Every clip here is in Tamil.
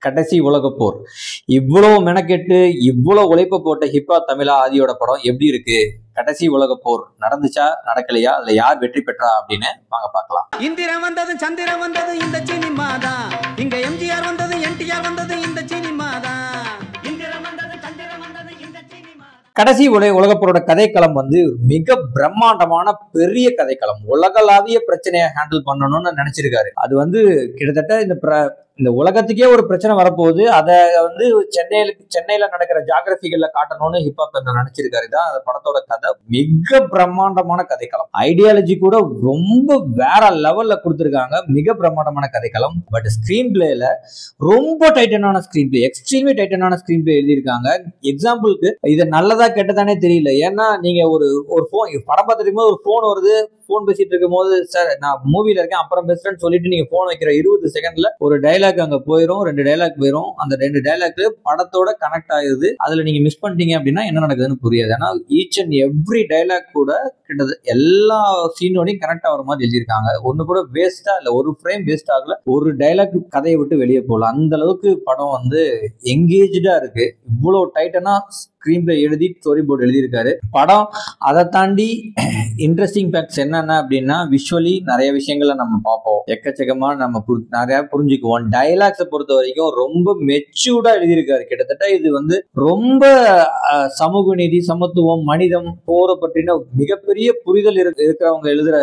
கடைசி உலகப்போர். இவ்வளவு மெனக்கெட்டு இவ்வளவு உழைப்ப போட்ட ஹிப்ஹாப் தமிழா ஆதியோட படம் எப்படி இருக்கு? கடைசி உலகப்போர் நடந்துச்சா நடக்கலையா, அதுல யார் வெற்றி பெற்றா அப்படின்னு வாங்க பார்க்கலாம். இந்திரன் வந்தது சந்திரன் வந்தது இந்த சினிமா தான், இங்க எம்ஜிஆர் வந்தது என்டிஆர் வந்தது இந்த சினிமா தான். கடைசி உலகப்போரோட கதைக்களம் வந்து மிக பிரம்மாண்டமான பெரிய கதைக்களம். உலகளாவிய பிரச்சனையை ஹேண்டில் பண்ணணும்னு நினைச்சிருக்காரு. அது வந்து கிட்டத்தட்ட இந்த உலகத்துக்கே ஒரு பிரச்சனை வரப்போகுது, அதை வந்து சென்னையில நடக்கிற ஜியாகிரபிகள்ல காட்டணும்னு ஹிப்ஹாப் நினைச்சிருக்காரு. தான் அந்த படத்தோட கதை மிக பிரம்மாண்டமான கதைக்களம். ஐடியாலஜி கூட ரொம்ப வேற லெவல்ல கொடுத்துருக்காங்க. மிக பிரம்மாண்டமான கதைக்களம். பட் ஸ்கிரீன் பிளேல ரொம்ப டைட்டனான ஸ்கிரீன் பிளே, எக்ஸ்ட்ரீம்லி டைட்டனான ஸ்கிரீன் பிளே எழுதியிருக்காங்க. எக்ஸாம்பிளுக்கு இது நல்லதா கெட்டதானே தெரியல. ஏன்னா நீங்க ஒரு போன் படம் பார்த்துட்டு போது ஒரு போன் வருது, போன் பேசிட்டு இருக்கும் போது சார் நான் மூவில இருக்கேன் அப்புறம் பேசுறேன்னு சொல்லிட்டு நீங்க போன் வைக்கிற 20 செகண்ட்ல ஒரு டைலாக் அங்க போயிடும், 2 டைலாக் போயிடும். அந்த 2 டைலாக் படத்தோட கனெக்ட் ஆகுது. அதுல நீங்க மிஸ் பண்ணிட்டீங்க அப்படின்னா என்ன நடக்குதுன்னு புரியாது. ஏன்னா ஈச் அண்ட் எவ்ரி டைலாக் கூட கிட்டத்தட்ட எல்லா சீனோடையும் கனெக்ட் ஆகிற மாதிரி எழுதியிருக்காங்க. ஒண்ணு கூட வேஸ்டா இல்ல, ஒரு ஃப்ரேம் வேஸ்ட் ஆகல, ஒரு டைலாக் கதையை விட்டு வெளியே போகல. அந்த அளவுக்கு படம் வந்து எங்கேஜா இருக்கு. இவ்வளவு டைட்டனா ஸ்கிரீன் பிளே எழுதி ஸ்டோரி போர்டு எழுதியிருக்காரு. படம் அதை தாண்டி இன்ட்ரெஸ்டிங் ஃபேக்ட்ஸ் என்னென்ன அப்படின்னா, விஷுவலி நிறைய விஷயங்களை நம்ம பார்ப்போம், எக்கச்சக்கமா நம்ம நிறைய புரிஞ்சுக்குவோம். டைலாக்ஸை பொறுத்த வரைக்கும் ரொம்ப மெச்சூர்டா எழுதியிருக்காரு. கிட்டத்தட்ட இது வந்து ரொம்ப சமூக நீதி, சமத்துவம், மனிதம் போரை பற்றின மிகப்பெரிய புரிதல் இருக்கிறவங்க எழுதுற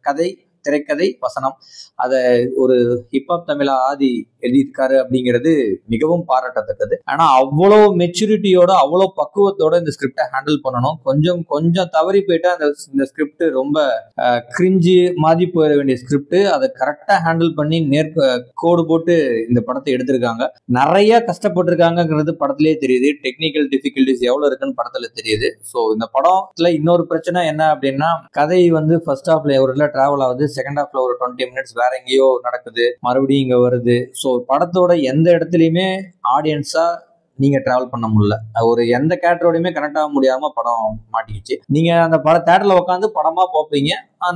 கதை, திரைக்கதை, வசனம். அதை ஒரு ஹிப்ஹாப் தமிழா ஆதி எழுதியிருக்காரு அப்படிங்கிறது மிகவும் பாராட்டத்தக்கது. ஆனா அவ்வளவு மெச்சூரிட்டியோட அவ்வளவு பக்குவத்தோட இந்த ஸ்கிரிப்டை ஹேண்டில் பண்ணணும். கொஞ்சம் தவறி போயிட்டா இந்த ஸ்கிரிப்ட் ரொம்ப கிரிஞ்சு மாதிரி போயிட வேண்டிய ஸ்கிரிப்ட். அதை கரெக்டா ஹேண்டில் பண்ணி கோடு போட்டு இந்த படத்தை எடுத்திருக்காங்க. நிறைய கஷ்டப்பட்டிருக்காங்கிறது படத்திலே தெரியுது. டெக்னிக்கல் டிஃபிகல்டிஸ் எவ்வளவு இருக்குன்னு படத்துல தெரியுது. ஸோ இந்த படத்துல இன்னொரு பிரச்சனை என்ன அப்படின்னா, கதை வந்து ஃபர்ஸ்ட் ஹாஃப்ல ஒரு இடத்துல டிராவல் ஆகுது, செகண்ட் ஹாஃப்ல ஒரு 20 மினிட்ஸ் வேற எங்கேயோ நடக்குது, மறுபடியும் இங்க வருது. ஸோ படத்தோட எந்த இடத்துலயுமே ஆடியன்ஸா நீங்க டிராவல் பண்ண முடியல. ஒரு எந்த கேரக்டரோடையுமே கனெக்ட் ஆக முடியாம படம் மாட்டிக்கிச்சு. நீங்க அந்த தேட்டர்ல உட்காந்து படமா பார்ப்பீங்க,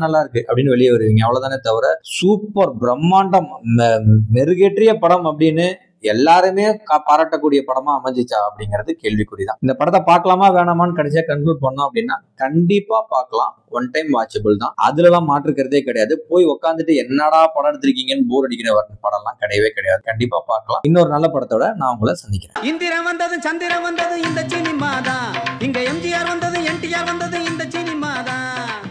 நல்லா இருக்கு அப்படின்னு வெளியே வருவீங்க, அவ்வளவுதானே தவிர சூப்பர் பிரம்மாண்டம் மெருகேற்றிய படம் அப்படின்னு எல்லாருமே பாராட்டக்கூடிய படமா அமைஞ்சிச்சா அப்படிங்கிறது கேள்விக்குறிதான். இந்த படத்தை பார்க்கலாமா வேணாமான்னு கடைசியா கன்க்ளூட் பண்ணோம் அப்படின்னா கண்டிப்பா பார்க்கலாம். ஒன் டைம் வாட்சபிள் தான், அதுலலாம் மாற்றுக்கிறதே கிடையாது. போய் உட்காந்துட்டு என்னடா படம் எடுத்திருக்கீங்கன்னு போர் அடிக்கிற படம்லாம் கிடையவே கிடையாது. கண்டிப்பா பார்க்கலாம். இன்னொரு நல்ல படத்தோட நான் உங்களை சந்திக்கிறேன். இந்திரன் வந்தது சந்திரன் வந்தது இந்த சினிமா தான், இங்க எம்ஜிஆர் வந்தது என்டிஆர் வந்தது இந்த சினிமா தான்.